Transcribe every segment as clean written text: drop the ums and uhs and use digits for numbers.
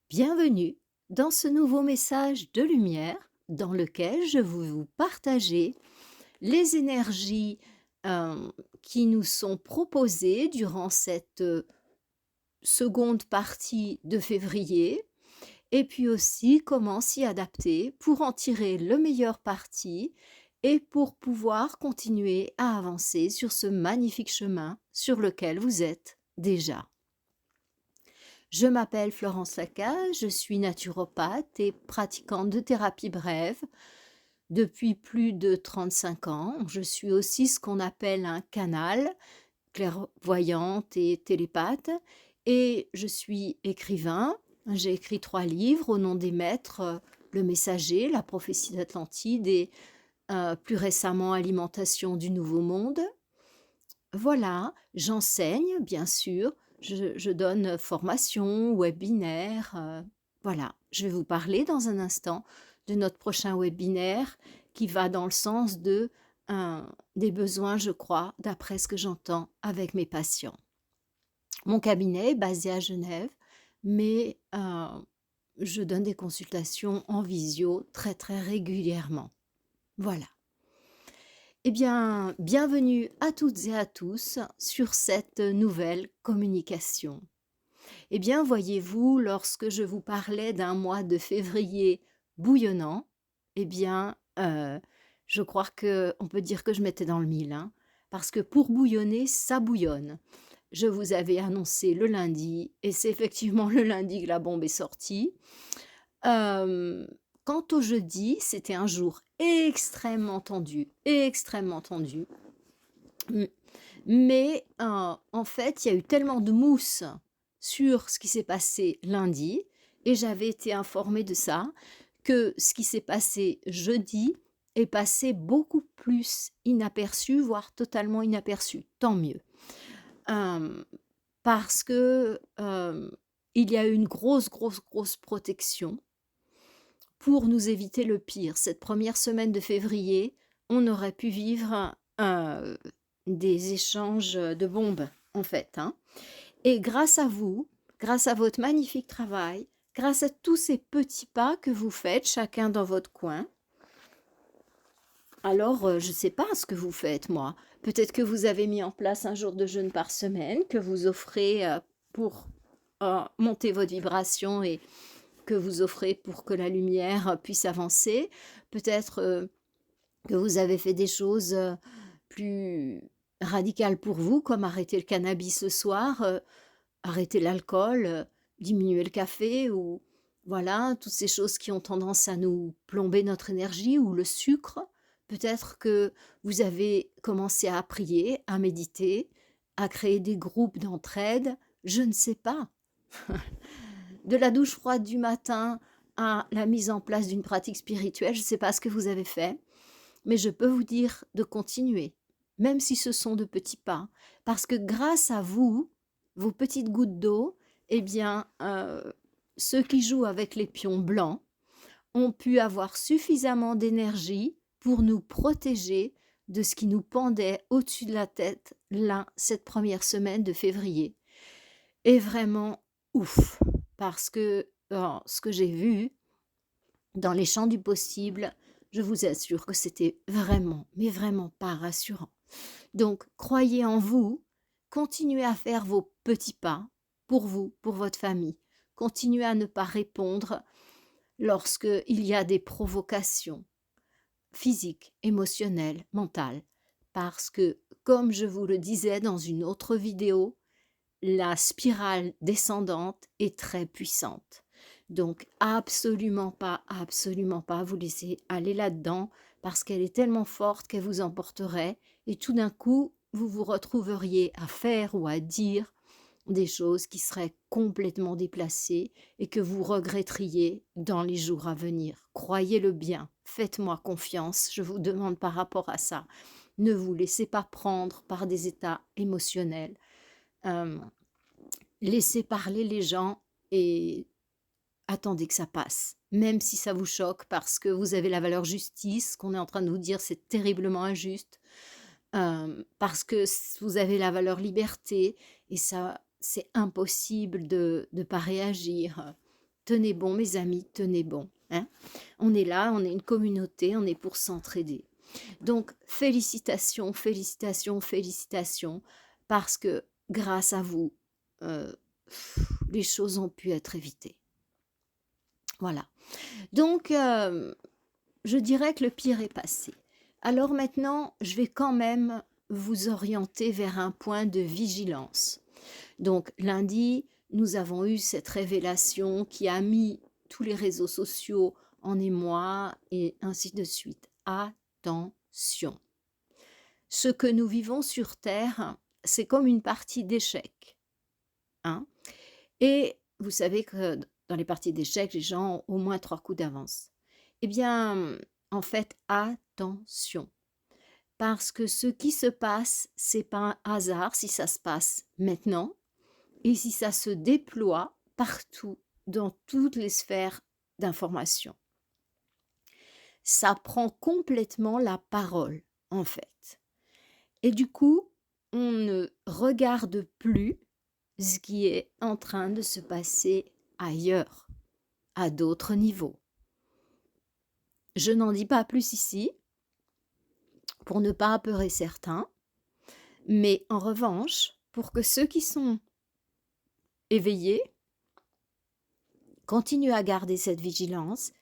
Bienvenue dans ce nouveau message de lumière dans lequel je vais vous partager les énergies qui nous sont proposées durant cette seconde partie de février et puis aussi comment s'y adapter pour en tirer le meilleur parti et pour pouvoir continuer à avancer sur ce magnifique chemin sur lequel vous êtes déjà. Je m'appelle Florence Laca, je suis naturopathe et pratiquante de thérapie brève depuis plus de 35 ans. Je suis aussi ce qu'on appelle un canal, clairvoyante et télépathe, et je suis écrivain. J'ai écrit 3 livres au nom des maîtres, Le Messager, La prophétie d'Atlantide et plus récemment Alimentation du Nouveau Monde. Voilà, j'enseigne bien sûr, je donne formation, webinaire, voilà. Je vais vous parler dans un instant de notre prochain webinaire qui va dans le sens des besoins, je crois, d'après ce que j'entends avec mes patients. Mon cabinet est basé à Genève, mais je donne des consultations en visio très, très régulièrement. Voilà. Eh bien, bienvenue à toutes et à tous sur cette nouvelle communication. Eh bien, voyez-vous, lorsque je vous parlais d'un mois de février bouillonnant, eh bien, je crois qu'on peut dire que je m'étais dans le mille, hein, parce que pour bouillonner, ça bouillonne. Je vous avais annoncé le lundi, et c'est effectivement le lundi que la bombe est sortie. Hem, Quant au jeudi, c'était un jour extrêmement tendu. M mais en fait, il y a eu tellement de mousse sur ce qui s'est passé lundi et j'avais été informée de ça, que ce qui s'est passé jeudi est passé beaucoup plus inaperçu, voire totalement inaperçu. Tant mieux. Hem, Parce que, il y a eu une grosse protection pour nous éviter le pire. Cette première semaine de février, on aurait pu vivre des échanges de bombes, en fait, hein. Et grâce à vous, grâce à votre magnifique travail, grâce à tous ces petits pas que vous faites, chacun dans votre coin, alors je ne sais pas ce que vous faites, moi. Peut-être que vous avez mis en place un jour de jeûne par semaine que vous offrez pour monter votre vibration et que vous offrez pour que la lumière puisse avancer. Peut-être que vous avez fait des choses plus radicales pour vous, comme arrêter le cannabis le soir, arrêter l'alcool, diminuer le café ou voilà, toutes ces choses qui ont tendance à nous plomber notre énergie ou le sucre. Peut-être que vous avez commencé à prier, à méditer, à créer des groupes d'entraide, je ne sais pas. De la douche froide du matin à la mise en place d'une pratique spirituelle, je ne sais pas ce que vous avez fait, mais je peux vous dire de continuer, même si ce sont de petits pas, parce que grâce à vous, vos petites gouttes d'eau, eh bien, ceux qui jouent avec les pions blancs ont pu avoir suffisamment d'énergie pour nous protéger de ce qui nous pendait au-dessus de la tête, là, cette première semaine de février. Et vraiment, ouf, parce que ce que j'ai vu dans les champs du possible, je vous assure que c'était vraiment, mais vraiment pas rassurant. Donc, croyez en vous, continuez à faire vos petits pas pour vous, pour votre famille. Continuez à ne pas répondre lorsqu'il y a des provocations physiques, émotionnelles, mentales. Parce que, comme je vous le disais dans une autre vidéo, la spirale descendante est très puissante. Donc absolument pas vous laisser aller là-dedans parce qu'elle est tellement forte qu'elle vous emporterait et tout d'un coup, vous vous retrouveriez à faire ou à dire des choses qui seraient complètement déplacées et que vous regretteriez dans les jours à venir. Croyez-le bien, faites-moi confiance, je vous demande par rapport à ça. Ne vous laissez pas prendre par des états émotionnels. Euh, Laissez parler les gens et attendez que ça passe, même si ça vous choque parce que vous avez la valeur justice, ce qu'on est en train de vous dire, c'est terriblement injuste, parce que vous avez la valeur liberté et ça, c'est impossible de ne pas réagir. tenez bon mes amis, tenez bon, hein. On est là, on est une communauté, on est pour s'entraider. Donc félicitations, félicitations, félicitations, parce que grâce à vous, heu, les choses ont pu être évitées. Voilà. Donc je dirais que le pire est passé. Alors maintenant, je vais quand même vous orienter vers un point de vigilance. Donc lundi, nous avons eu cette révélation qui a mis tous les réseaux sociaux en émoi et ainsi de suite. Attention. Ce que nous vivons sur Terre, c'est comme une partie d'échecs, hein. Et vous savez que dans les parties d'échecs, les gens ont au moins 3 coups d'avance. Eh bien, en fait, attention, parce que ce qui se passe, c'est pas un hasard si ça se passe maintenant et si ça se déploie partout dans toutes les sphères d'information. Ça prend complètement la parole, en fait. Et du coup, on ne regarde plus ce qui est en train de se passer ailleurs, à d'autres niveaux. Je n'en dis pas plus ici, pour ne pas apeurer certains, mais en revanche, pour que ceux qui sont éveillés continuent à garder cette vigilance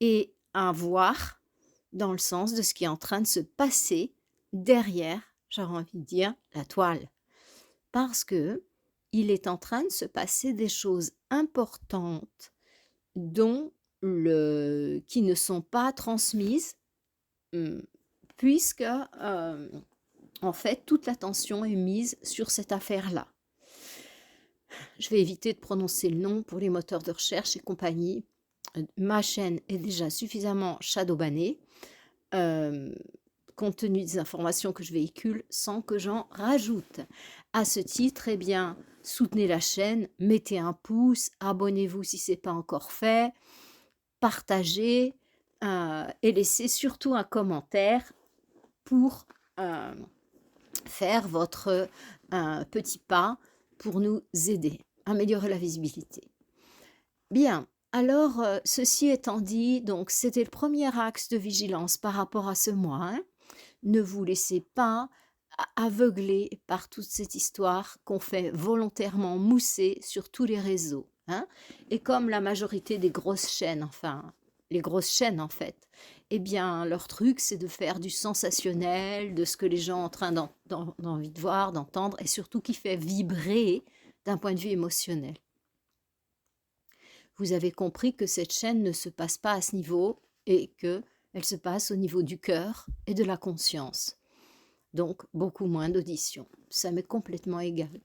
et à voir dans le sens de ce qui est en train de se passer derrière, j'aurais envie de dire, la toile. Parce que il est en train de se passer des choses importantes qui ne sont pas transmises, hum, puisque en fait toute l'attention est mise sur cette affaire-là. Je vais éviter de prononcer le nom pour les moteurs de recherche et compagnie. Ma chaîne est déjà suffisamment shadowbannée, compte tenu des informations que je véhicule, sans que j'en rajoute. À ce titre, eh bien, soutenez la chaîne, mettez un pouce, abonnez-vous si ce n'est pas encore fait, partagez et laissez surtout un commentaire pour faire votre petit pas pour nous aider, améliorer la visibilité. Bien, alors ceci étant dit, donc c'était le premier axe de vigilance par rapport à ce mois, hein. Ne vous laissez pas aveugler par toute cette histoire qu'on fait volontairement mousser sur tous les réseaux, hein. Et comme la majorité des grosses chaînes, enfin les grosses chaînes en fait, eh bien leur truc c'est de faire du sensationnel, de ce que les gens ont en train d'envie de voir, d'entendre, et surtout qui fait vibrer d'un point de vue émotionnel. Vous avez compris que cette chaîne ne se passe pas à ce niveau et qu'elle se passe au niveau du cœur et de la conscience. Donc beaucoup moins d'audition. Ça m'est complètement égal.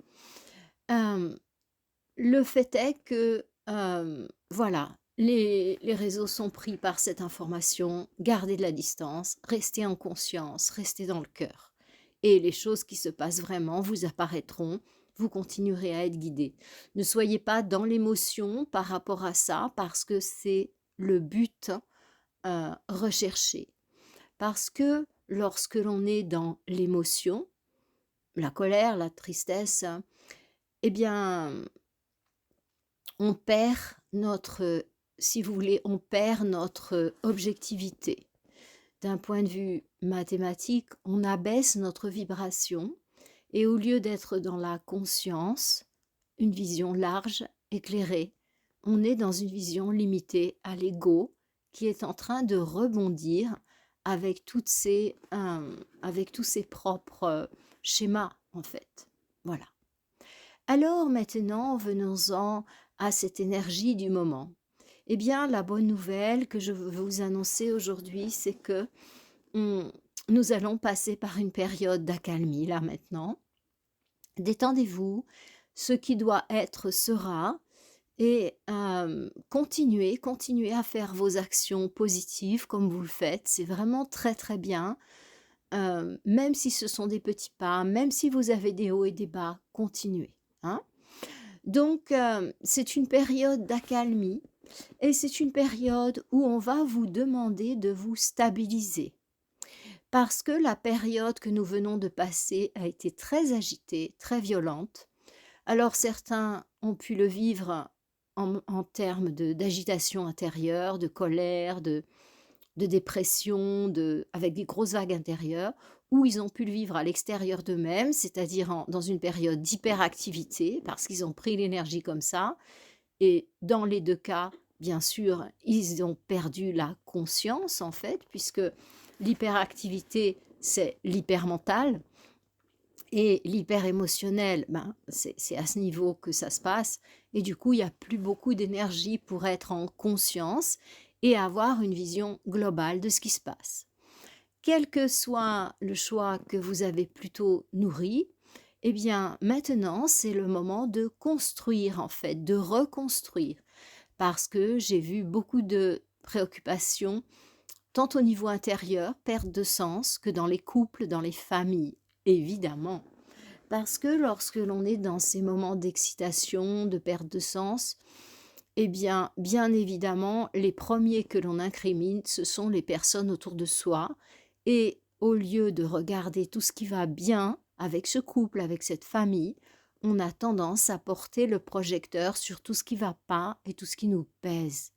Le fait est que, voilà, les réseaux sont pris par cette information. Gardez de la distance, restez en conscience, restez dans le cœur. Et les choses qui se passent vraiment vous apparaîtront, vous continuerez à être guidé. Ne soyez pas dans l'émotion par rapport à ça, parce que c'est le but recherché. Parce que lorsque l'on est dans l'émotion, la colère, la tristesse, eh bien, on perd notre, si vous voulez, on perd notre objectivité. D'un point de vue mathématique, on abaisse notre vibration et au lieu d'être dans la conscience, une vision large, éclairée, on est dans une vision limitée à l'ego qui est en train de rebondir avec avec tous ses propres schémas en fait. Voilà. Alors maintenant, venons-en à cette énergie du moment. Eh bien, la bonne nouvelle que je veux vous annoncer aujourd'hui, c'est que nous allons passer par une période d'accalmie là maintenant. Détendez-vous, ce qui doit être sera, et continuez à faire vos actions positives comme vous le faites. C'est vraiment très très bien. Même si ce sont des petits pas, même si vous avez des hauts et des bas, continuez, hein. Donc, c'est une période d'accalmie et c'est une période où on va vous demander de vous stabiliser. Parce que la période que nous venons de passer a été très agitée, très violente. Alors certains ont pu le vivre en termes d'agitation intérieure, de colère, de dépression, avec des grosses vagues intérieures, ou ils ont pu le vivre à l'extérieur d'eux-mêmes, c'est-à-dire dans une période d'hyperactivité, parce qu'ils ont pris l'énergie comme ça. Et dans les 2 cas, bien sûr, ils ont perdu la conscience, en fait, puisque l'hyperactivité, c'est l'hypermental et l'hyperémotionnel, ben, c'est à ce niveau que ça se passe et du coup, il y a plus beaucoup d'énergie pour être en conscience et avoir une vision globale de ce qui se passe. Quel que soit le choix que vous avez plutôt nourri, eh bien, maintenant, c'est le moment de construire, en fait, de reconstruire. Parce que j'ai vu beaucoup de préoccupations, tant au niveau intérieur, perte de sens, que dans les couples, dans les familles, évidemment. Parce que lorsque l'on est dans ces moments d'excitation, de perte de sens, eh bien évidemment, les premiers que l'on incrimine, ce sont les personnes autour de soi. Et au lieu de regarder tout ce qui va bien avec ce couple, avec cette famille, on a tendance à porter le projecteur sur tout ce qui va pas et tout ce qui nous pèse.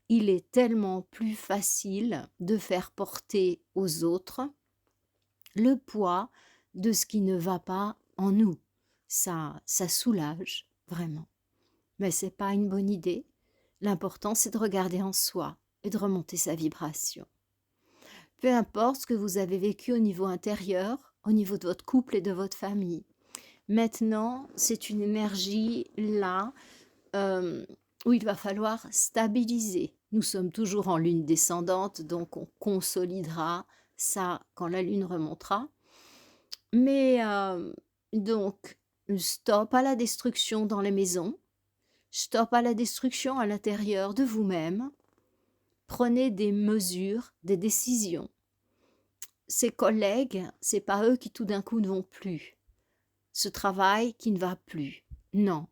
Il est tellement plus facile de faire porter aux autres le poids de ce qui ne va pas en nous. Ça soulage, vraiment. Mais c'est pas une bonne idée. L'important, c'est de regarder en soi et de remonter sa vibration. Peu importe ce que vous avez vécu au niveau intérieur, au niveau de votre couple et de votre famille. Maintenant, c'est une énergie là où il va falloir stabiliser. Nous sommes toujours en lune descendante, donc on consolidera ça quand la lune remontera. Mais donc, stop à la destruction dans les maisons, stop à la destruction à l'intérieur de vous-même. Prenez des mesures, des décisions. Ces collègues, c'est pas eux qui tout d'un coup ne vont plus. Ce travail qui ne va plus. Non.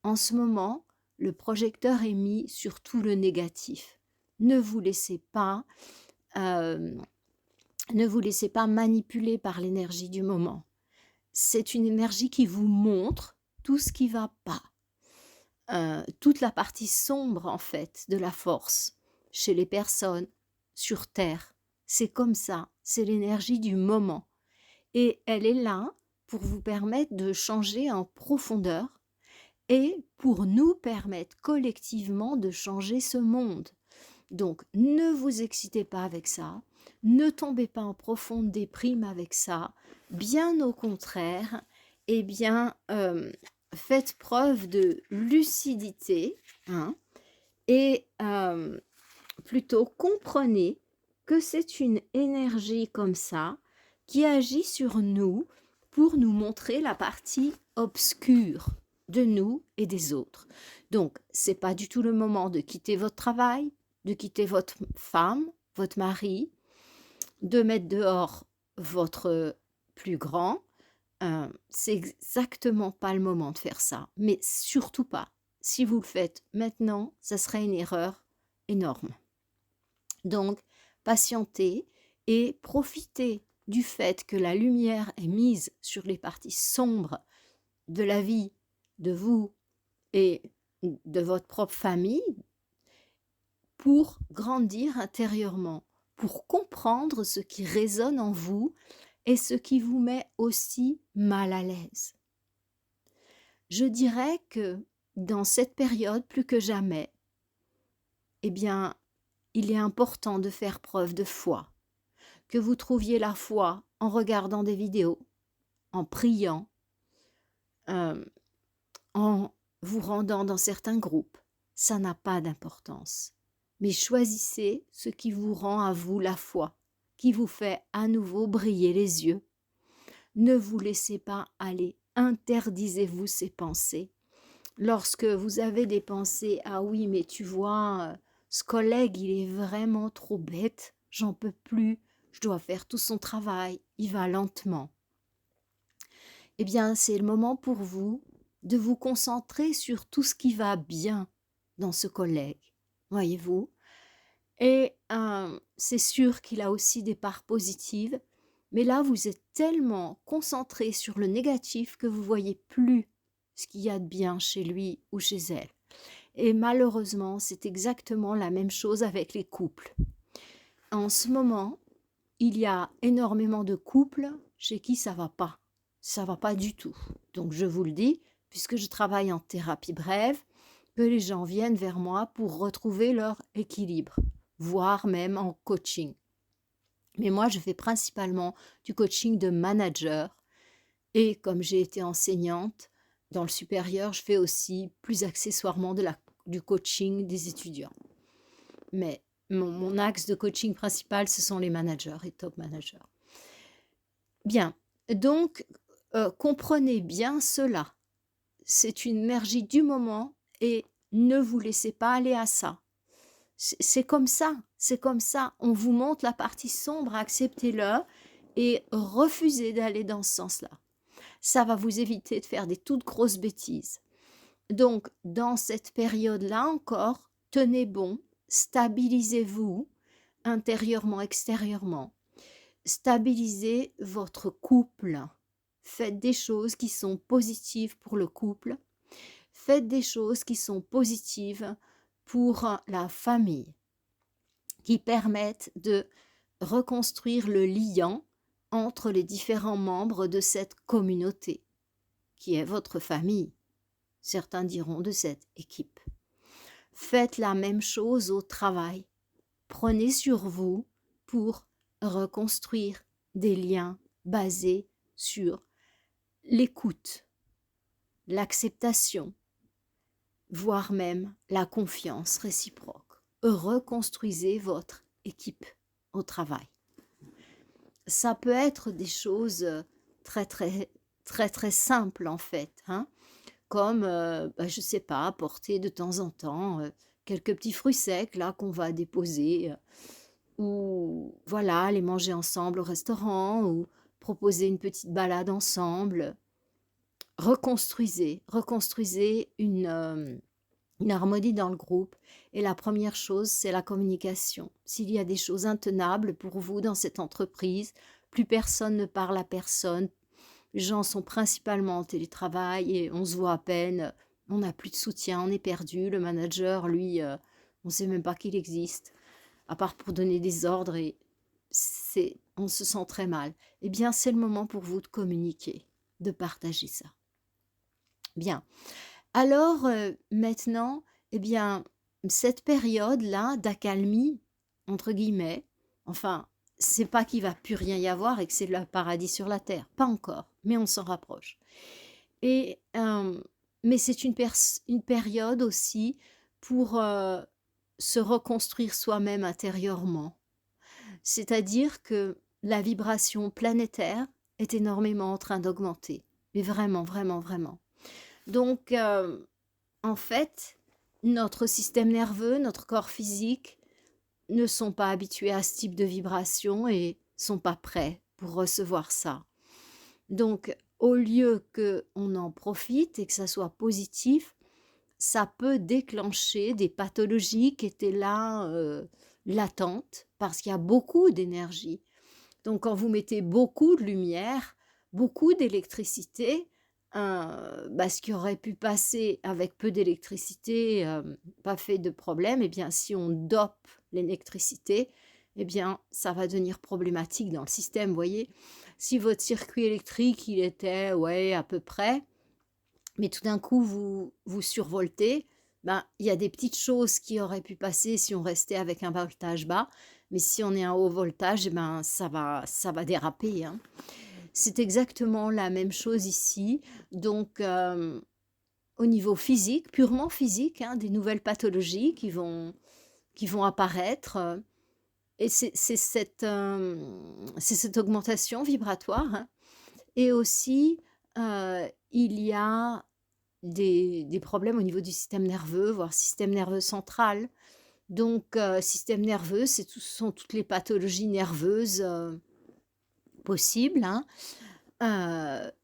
En ce moment, le projecteur est mis sur tout le négatif. Ne vous laissez pas, ne vous laissez pas manipuler par l'énergie du moment. C'est une énergie qui vous montre tout ce qui va pas. Toute la partie sombre, en fait, de la force, chez les personnes, sur Terre. C'est comme ça, c'est l'énergie du moment. Et elle est là pour vous permettre de changer en profondeur et pour nous permettre collectivement de changer ce monde. Donc, ne vous excitez pas avec ça, ne tombez pas en profonde déprime avec ça, bien au contraire, eh bien, faites preuve de lucidité, hein, et plutôt comprenez que c'est une énergie comme ça qui agit sur nous pour nous montrer la partie obscure de nous et des autres. Donc, c'est pas du tout le moment de quitter votre travail, de quitter votre femme, votre mari, de mettre dehors votre plus grand. C'est exactement pas le moment de faire ça, mais surtout pas. Si vous le faites maintenant, ça serait une erreur énorme. Donc, patientez et profitez du fait que la lumière est mise sur les parties sombres de la vie, de vous et de votre propre famille pour grandir intérieurement, pour comprendre ce qui résonne en vous et ce qui vous met aussi mal à l'aise. Je dirais que dans cette période, plus que jamais, eh bien, il est important de faire preuve de foi. Que vous trouviez la foi en regardant des vidéos, en priant, en vous rendant dans certains groupes, ça n'a pas d'importance. Mais choisissez ce qui vous rend à vous la foi, qui vous fait à nouveau briller les yeux. Ne vous laissez pas aller, interdisez-vous ces pensées. Lorsque vous avez des pensées, ah oui, mais tu vois, ce collègue, il est vraiment trop bête, j'en peux plus, je dois faire tout son travail, il va lentement. Eh bien, c'est le moment pour vous de vous concentrer sur tout ce qui va bien dans ce collègue, voyez-vous. Et c'est sûr qu'il a aussi des parts positives, mais là, vous êtes tellement concentré sur le négatif que vous voyez plus ce qu'il y a de bien chez lui ou chez elle. Et malheureusement, c'est exactement la même chose avec les couples. En ce moment, il y a énormément de couples chez qui ça va pas. Ça va pas du tout. Donc je vous le dis, puisque je travaille en thérapie brève, que les gens viennent vers moi pour retrouver leur équilibre, voire même en coaching. Mais moi, je fais principalement du coaching de manager et comme j'ai été enseignante dans le supérieur, je fais aussi plus accessoirement du coaching des étudiants. Mais mon axe de coaching principal, ce sont les managers et top managers. Bien, donc comprenez bien cela. C'est une énergie du moment et ne vous laissez pas aller à ça. C'est comme ça, c'est comme ça. On vous montre la partie sombre, acceptez-le et refusez d'aller dans ce sens-là. Ça va vous éviter de faire des toutes grosses bêtises. Donc, dans cette période-là encore, tenez bon, stabilisez-vous intérieurement, extérieurement. Stabilisez votre couple. Faites des choses qui sont positives pour le couple. Faites des choses qui sont positives pour la famille, qui permettent de reconstruire le lien entre les différents membres de cette communauté, qui est votre famille. Certains diront de cette équipe. Faites la même chose au travail. Prenez sur vous pour reconstruire des liens basés sur l'écoute, l'acceptation, voire même la confiance réciproque. Reconstruisez votre équipe au travail. Ça peut être des choses très très très très simples en fait, hein, comme je sais pas, apporter de temps en temps quelques petits fruits secs là qu'on va déposer, ou voilà, les manger ensemble au restaurant, ou proposer une petite balade ensemble. Reconstruisez une harmonie dans le groupe. Et la première chose, c'est la communication. S'il y a des choses intenables pour vous dans cette entreprise, plus personne ne parle à personne, les gens sont principalement en télétravail et on se voit à peine, on n'a plus de soutien, on est perdu, le manager, lui, on ne sait même pas qu'il existe, à part pour donner des ordres et on se sent très mal. Eh bien, c'est le moment pour vous de communiquer, de partager ça. Bien. Alors maintenant, eh bien, cette période-là d'accalmie, entre guillemets, enfin, c'est pas qu'il va plus rien y avoir et que c'est le paradis sur la terre, pas encore, mais on s'en rapproche. Et mais c'est une période aussi pour se reconstruire soi-même intérieurement. C'est-à-dire que la vibration planétaire est énormément en train d'augmenter, mais vraiment, vraiment, vraiment. Donc, en fait, notre système nerveux, notre corps physique ne sont pas habitués à ce type de vibration et sont pas prêts pour recevoir ça. Donc, au lieu qu'on en profite et que ça soit positif, ça peut déclencher des pathologies qui étaient là, latentes, parce qu'il y a beaucoup d'énergie. Donc, quand vous mettez beaucoup de lumière, beaucoup d'électricité, ce qui aurait pu passer avec peu d'électricité, pas fait de problème, eh bien, si on dope l'électricité, eh bien, ça va devenir problématique dans le système, vous voyez. Si votre circuit électrique, il était, ouais, à peu près, mais tout d'un coup, vous survoltez, il y a des petites choses qui auraient pu passer si on restait avec un voltage bas, mais si on est à un haut voltage, eh ben, ça va déraper, hein. C'est exactement la même chose ici. Donc, au niveau physique, purement physique, hein, des nouvelles pathologies qui vont apparaître. Et c'est cette augmentation vibratoire, hein. Et aussi, il y a des problèmes au niveau du système nerveux, voire système nerveux central. Donc, système nerveux, ce sont toutes les pathologies nerveuses possibles, hein.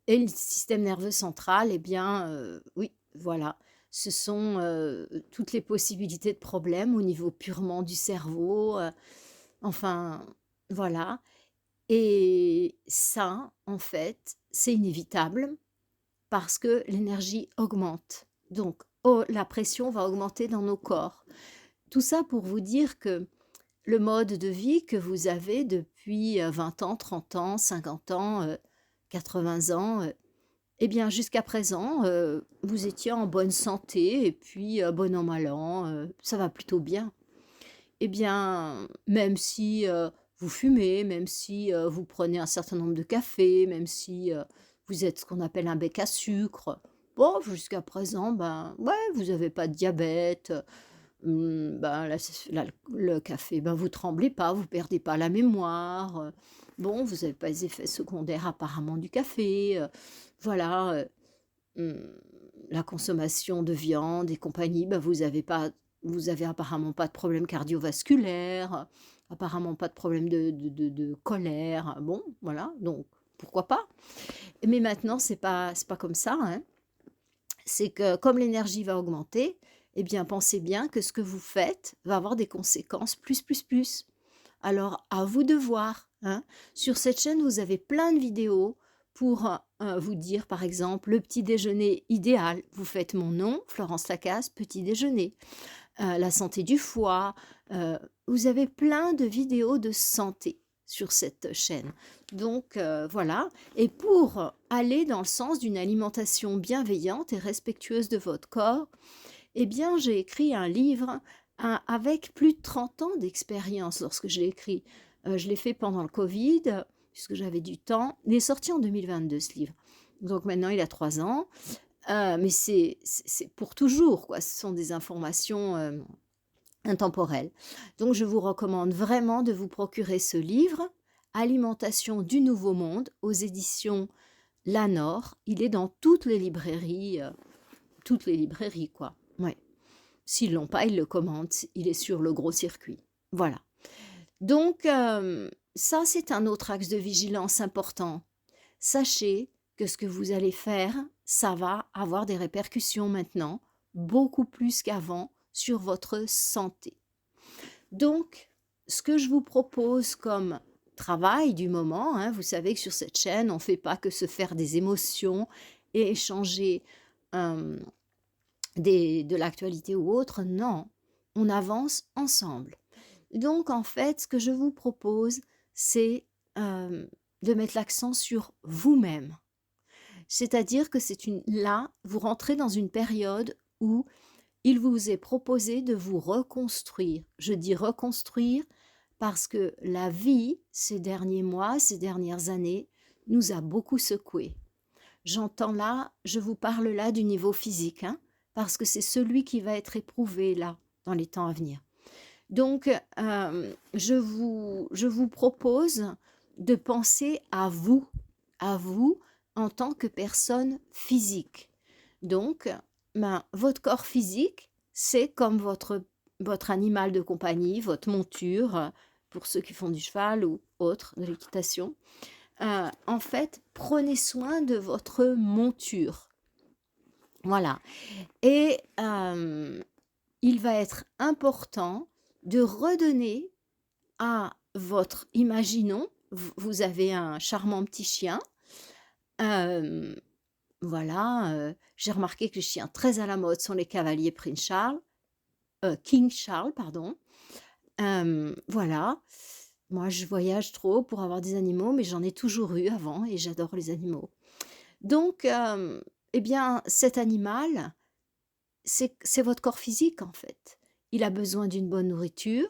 Et le système nerveux central, eh bien, oui, voilà, ce sont toutes les possibilités de problèmes au niveau purement du cerveau, enfin, voilà. Et ça, en fait, c'est inévitable parce que l'énergie augmente. Donc, oh, la pression va augmenter dans nos corps. Tout ça pour vous dire que le mode de vie que vous avez depuis 20 ans, 30 ans, 50 ans, 80 ans, eh bien jusqu'à présent, vous étiez en bonne santé et puis, bon an mal an, ça va plutôt bien. Eh bien, même si, vous fumez, même si, vous prenez un certain nombre de cafés, même si, vous êtes ce qu'on appelle un bec à sucre, bon, jusqu'à présent, ben, ouais, vous avez pas de diabète, ben, le café, ben, vous tremblez pas, vous perdez pas la mémoire, bon, vous avez pas les effets secondaires apparemment du café, voilà, la consommation de viande et compagnie, bah, vous avez apparemment pas de problème cardiovasculaire, apparemment pas de problème de colère, bon, voilà, donc pourquoi pas? Mais maintenant c'est pas comme ça, hein. C'est que comme l'énergie va augmenter, eh bien, pensez bien que ce que vous faites va avoir des conséquences plus, plus, plus. Alors, à vous de voir, hein. Sur cette chaîne, vous avez plein de vidéos pour vous dire, par exemple, le petit déjeuner idéal. Vous faites mon nom, Florence Lacasse, petit déjeuner. La santé du foie. Vous avez plein de vidéos de santé sur cette chaîne. Donc voilà. Et pour aller dans le sens d'une alimentation bienveillante et respectueuse de votre corps, eh bien, j'ai écrit un livre avec plus de 30 ans d'expérience lorsque je l'ai écrit. Je l'ai fait pendant le Covid, puisque j'avais du temps. Il est sorti en 2022, ce livre. Donc maintenant, il a 3 ans. Mais c'est pour toujours, quoi. Ce sont des informations intemporelles. Donc, je vous recommande vraiment de vous procurer ce livre, Alimentation du Nouveau Monde, aux éditions Lanor. Il est dans toutes les librairies, quoi. Ouais. S'ils l'ont pas, ils le commandent. Il est sur le gros circuit. Voilà. Donc, ça, c'est un autre axe de vigilance important. Sachez que ce que vous allez faire, ça va avoir des répercussions maintenant, beaucoup plus qu'avant, sur votre santé. Donc, ce que je vous propose comme travail du moment, hein, vous savez que sur cette chaîne, on ne fait pas que se faire des émotions et échanger euh, de l'actualité ou autre, non, on avance ensemble. Donc, en fait, ce que je vous propose, c'est de mettre l'accent sur vous-même. C'est-à-dire que là, vous rentrez dans une période où il vous est proposé de vous reconstruire. Je dis reconstruire parce que la vie, ces derniers mois, ces dernières années, nous a beaucoup secoués. J'entends là, je vous parle là du niveau physique, hein, parce que c'est celui qui va être éprouvé là, dans les temps à venir. Donc, je vous propose de penser à vous en tant que personne physique. Donc, ben, votre corps physique, c'est comme votre animal de compagnie, votre monture, pour ceux qui font du cheval ou autre, de l'équitation. En fait, prenez soin de votre monture. Voilà. Et il va être important de redonner à imaginons, vous avez un charmant petit chien, euh, voilà, j'ai remarqué que les chiens très à la mode sont les cavaliers Prince Charles, King Charles, pardon. Voilà, moi je voyage trop pour avoir des animaux, mais j'en ai toujours eu avant et j'adore les animaux. Donc, eh bien, cet animal, c'est votre corps physique en fait. Il a besoin d'une bonne nourriture,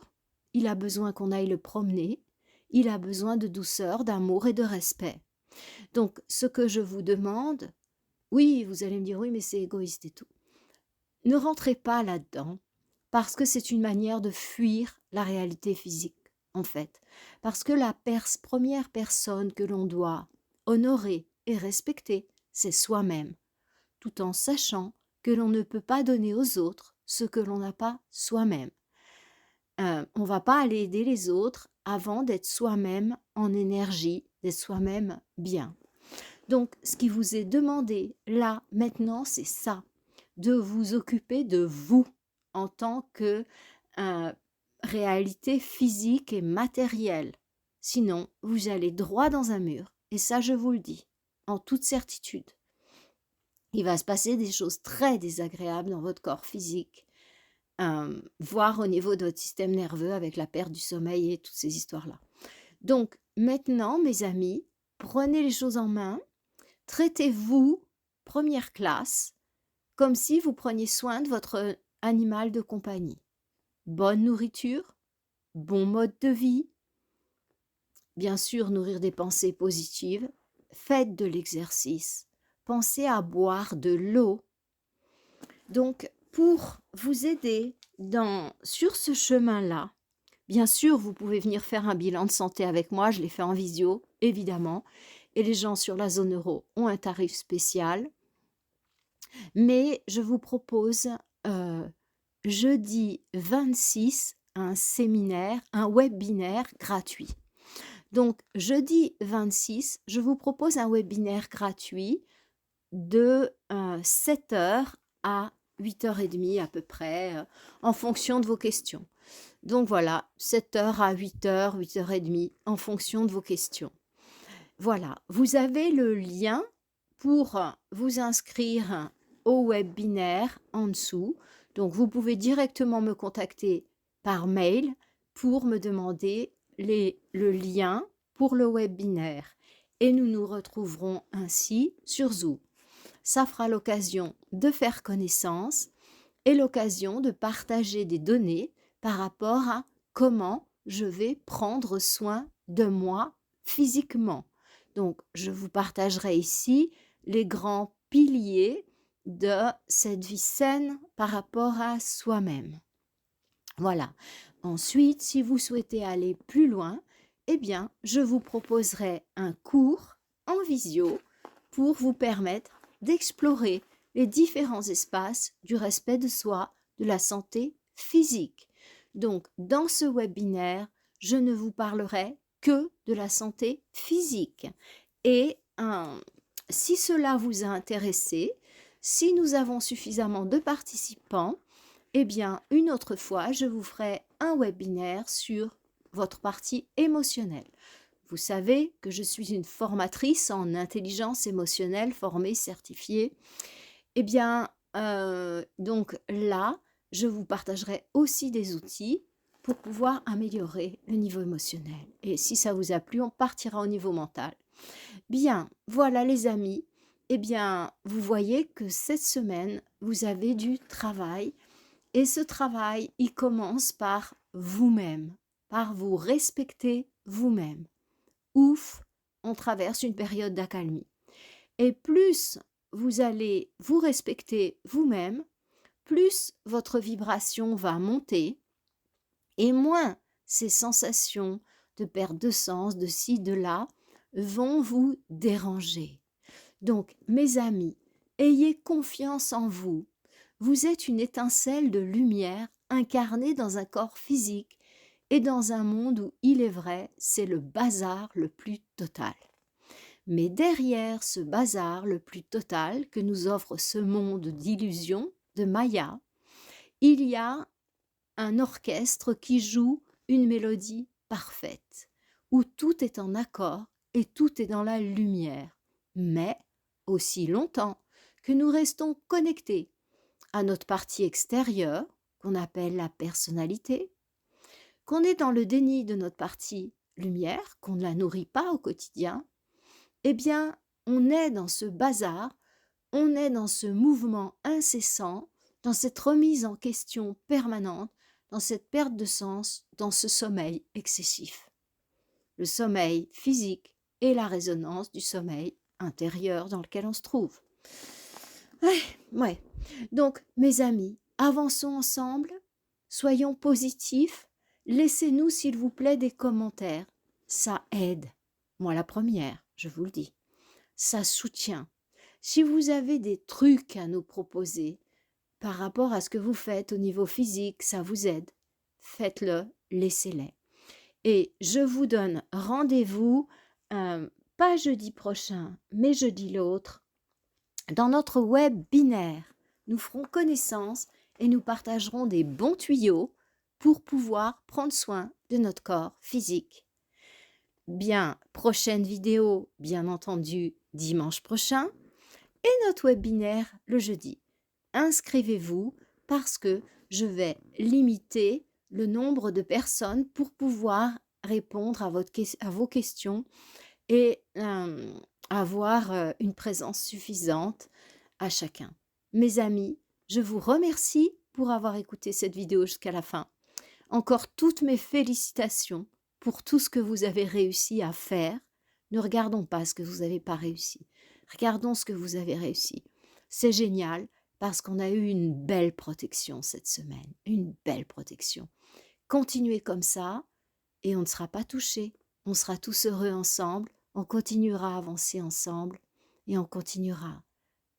il a besoin qu'on aille le promener, il a besoin de douceur, d'amour et de respect. Donc, ce que je vous demande, oui, vous allez me dire, oui, mais c'est égoïste et tout. Ne rentrez pas là-dedans, parce que c'est une manière de fuir la réalité physique, en fait. Parce que la première personne que l'on doit honorer et respecter, c'est soi-même, tout en sachant que l'on ne peut pas donner aux autres ce que l'on n'a pas soi-même. On ne va pas aller aider les autres avant d'être soi-même en énergie, d'être soi-même bien. Donc, ce qui vous est demandé là, maintenant, c'est ça, de vous occuper de vous en tant que réalité physique et matérielle. Sinon, vous allez droit dans un mur. Et ça, je vous le dis, en toute certitude. il va se passer des choses très désagréables dans votre corps physique, voire au niveau de votre système nerveux avec la perte du sommeil et toutes ces histoires-là. Donc maintenant, mes amis, prenez les choses en main, traitez-vous première classe, comme si vous preniez soin de votre animal de compagnie. Bonne nourriture, bon mode de vie, bien sûr nourrir des pensées positives, faites de l'exercice, pensez à boire de l'eau. Donc pour vous aider sur ce chemin-là, bien sûr, vous pouvez venir faire un bilan de santé avec moi, je l'ai fait en visio, évidemment, et les gens sur la zone euro ont un tarif spécial. Mais je vous propose, jeudi 26, un séminaire, un webinaire gratuit. Donc jeudi 26, je vous propose un webinaire gratuit de, 7 heures à 8h30 à peu près, en fonction de vos questions. Donc voilà, 7 heures à 8 heures, 8h30 en fonction de vos questions. Voilà, vous avez le lien pour vous inscrire au webinaire en dessous. Donc vous pouvez directement me contacter par mail pour me demander le lien pour le webinaire. Et nous nous retrouverons ainsi sur Zoom. Ça fera l'occasion de faire connaissance et l'occasion de partager des données par rapport à comment je vais prendre soin de moi physiquement. Donc, je vous partagerai ici les grands piliers de cette vie saine par rapport à soi-même. Voilà. Ensuite, si vous souhaitez aller plus loin, eh bien, je vous proposerai un cours en visio pour vous permettre d'explorer les différents espaces du respect de soi, de la santé physique. Donc, dans ce webinaire, je ne vous parlerai que de la santé physique. Et si cela vous a intéressé, si nous avons suffisamment de participants, eh bien, une autre fois, je vous ferai un webinaire sur votre partie émotionnelle. Vous savez que je suis une formatrice en intelligence émotionnelle, formée, certifiée. Eh bien, donc là, je vous partagerai aussi des outils pour pouvoir améliorer le niveau émotionnel. Et si ça vous a plu, on partira au niveau mental. Bien, voilà les amis. Eh bien, vous voyez que cette semaine, vous avez du travail. Et ce travail, il commence par vous-même, par vous respecter vous-même. Ouf, on traverse une période d'accalmie. Et plus vous allez vous respecter vous-même, plus votre vibration va monter et moins ces sensations de perte de sens, de ci, de là, vont vous déranger. Donc, mes amis, ayez confiance en vous. Vous êtes une étincelle de lumière incarnée dans un corps physique et dans un monde où, il est vrai, c'est le bazar le plus total. Mais derrière ce bazar le plus total que nous offre ce monde d'illusions, de Maya, il y a un orchestre qui joue une mélodie parfaite, où tout est en accord et tout est dans la lumière. Mais aussi longtemps que nous restons connectés à notre partie extérieure, qu'on appelle la personnalité, qu'on est dans le déni de notre partie lumière, qu'on ne la nourrit pas au quotidien, eh bien, on est dans ce bazar, on est dans ce mouvement incessant, dans cette remise en question permanente, dans cette perte de sens, dans ce sommeil excessif. Le sommeil physique et la résonance du sommeil intérieur dans lequel on se trouve. Ouais. Donc, mes amis, avançons ensemble, soyons positifs, laissez-nous, s'il vous plaît, des commentaires. Ça aide. Moi, la première, je vous le dis. Ça soutient. Si vous avez des trucs à nous proposer par rapport à ce que vous faites au niveau physique, ça vous aide, faites-le, laissez-les. Et je vous donne rendez-vous, pas jeudi prochain, mais jeudi l'autre, dans notre webinaire. Nous ferons connaissance et nous partagerons des bons tuyaux pour pouvoir prendre soin de notre corps physique. Bien, prochaine vidéo, bien entendu, dimanche prochain. et notre webinaire le jeudi. Inscrivez-vous parce que je vais limiter le nombre de personnes pour pouvoir répondre à vos questions et avoir une présence suffisante à chacun. Mes amis, je vous remercie pour avoir écouté cette vidéo jusqu'à la fin. Encore toutes mes félicitations pour tout ce que vous avez réussi à faire. Ne regardons pas ce que vous n'avez pas réussi. Regardons ce que vous avez réussi. C'est génial parce qu'on a eu une belle protection cette semaine. Une belle protection. Continuez comme ça et on ne sera pas touché. On sera tous heureux ensemble. On continuera à avancer ensemble et on continuera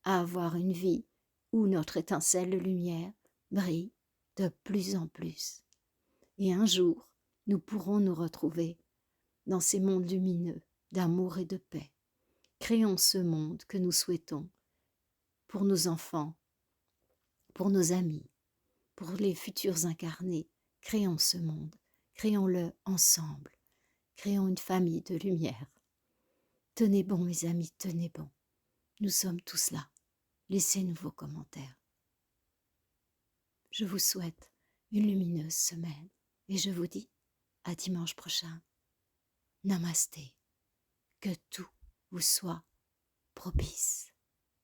à avoir une vie où notre étincelle de lumière brille de plus en plus. Et un jour, nous pourrons nous retrouver dans ces mondes lumineux d'amour et de paix. Créons ce monde que nous souhaitons pour nos enfants, pour nos amis, pour les futurs incarnés. Créons ce monde, créons-le ensemble. Créons une famille de lumière. Tenez bon, mes amis, tenez bon. Nous sommes tous là. Laissez-nous vos commentaires. Je vous souhaite une lumineuse semaine et je vous dis à dimanche prochain. Namasté. Que tout vous soit propice.